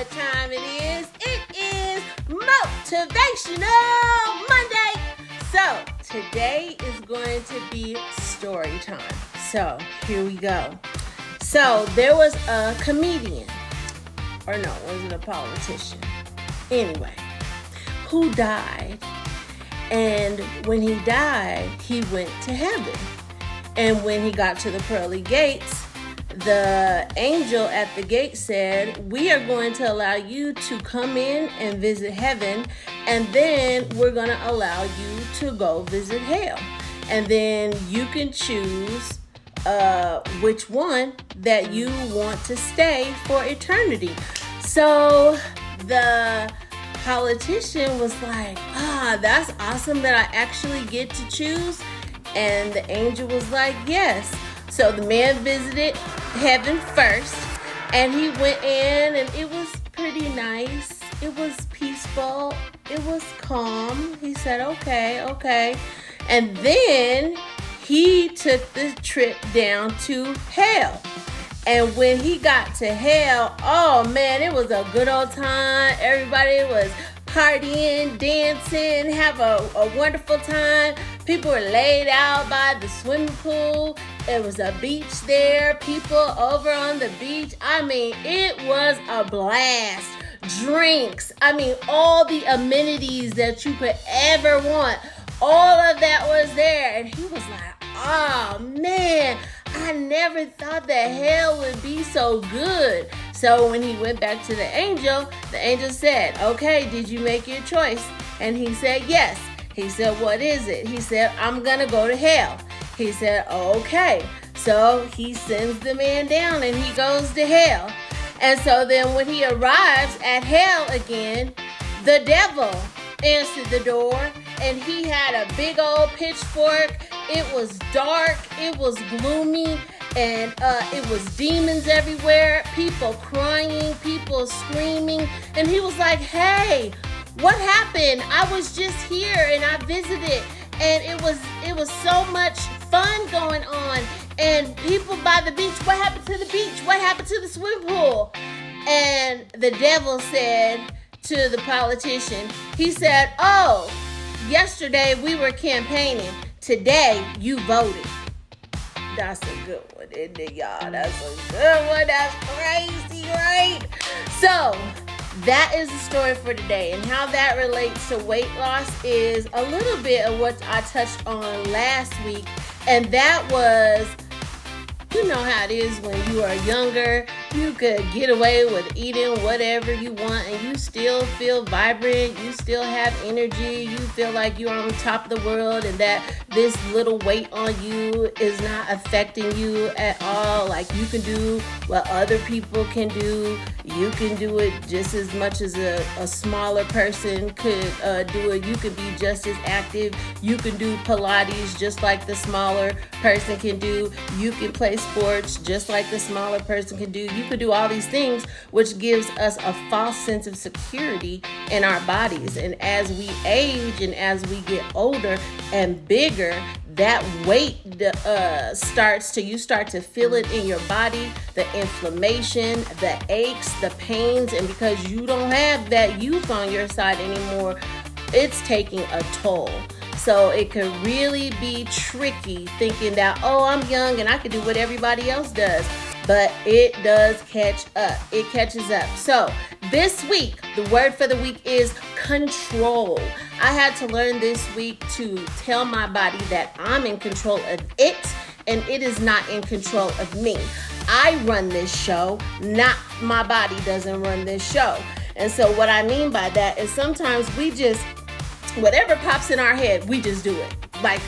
what time it is. It is Motivational Monday. So today is going to be story time. So here we go. So there was a comedian, or no, was it a politician? Anyway, who died. And when he died, he went to heaven. And when he got to the pearly gates, the angel at the gate said, we are going to allow you to come in and visit heaven, and then we're going to allow you to go visit hell. And then you can choose which one that you want to stay for eternity. So the politician was like, that's awesome that I actually get to choose. And the angel was like, yes. So the man visited heaven first, and he went in, and it was pretty nice. It was peaceful. It was calm. He said, okay. And then he took the trip down to hell. And when he got to hell, oh man, it was a good old time. Everybody was partying, dancing, have a wonderful time. People were laid out by the swimming pool. There was a beach there. People over on the beach. I mean, it was a blast. Drinks. I mean, all the amenities that you could ever want. All of that was there. And he was like, oh man, I never thought that hell would be so good. So when he went back to the angel said, okay, did you make your choice? And he said, yes. He said, what is it? He said, I'm going to go to hell. He said, okay. So he sends the man down and he goes to hell. And so then when he arrives at hell again, the devil answered the door, and he had a big old pitchfork. It was dark. It was gloomy. And it was demons everywhere, people crying, people screaming. And he was like, hey, what happened? I was just here and I visited, and it was so much fun going on. And people by the beach, what happened to the beach? What happened to the swimming pool? And the devil said to the politician, he said, oh, yesterday we were campaigning. Today you voted. That's a good one, isn't it, y'all? That's a good one. That's crazy, right? So that is the story for today. And how that relates to weight loss is a little bit of what I touched on last week. And that was, you know how it is when you are younger. You could get away with eating whatever you want and you still feel vibrant. You still have energy. You feel like you're on top of the world, and that this little weight on you is not affecting you at all. Like, you can do what other people can do. You can do it just as much as a smaller person could do it. You can be just as active. You can do Pilates just like the smaller person can do. You can play sports just like the smaller person can do. You could do all these things, which gives us a false sense of security in our bodies. And as we age and as we get older and bigger, that weight you start to feel it in your body, the inflammation, the aches, the pains, and because you don't have that youth on your side anymore, it's taking a toll. So it could really be tricky thinking that, oh, I'm young and I can do what everybody else does. But it does catch up. It catches up. So this week, the word for the week is control. I had to learn this week to tell my body that I'm in control of it and it is not in control of me. I run this show, not my body doesn't run this show. And so what I mean by that is sometimes we just, whatever pops in our head, we just do it. Like,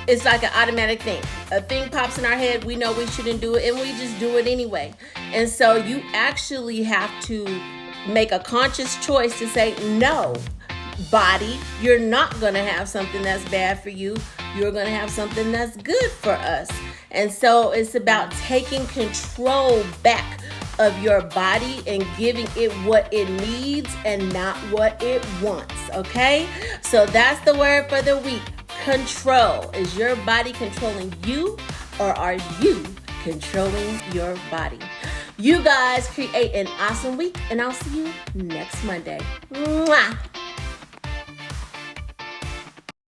it's like an automatic thing. A thing pops in our head, we know we shouldn't do it, and we just do it anyway. And so you actually have to make a conscious choice to say, no, body, you're not going to have something that's bad for you. You're going to have something that's good for us. And so it's about taking control back of your body and giving it what it needs and not what it wants, okay? So that's the word for the week. Control. Is your body controlling you, or are you controlling your body? You guys create an awesome week, and I'll see you next Monday. Mwah!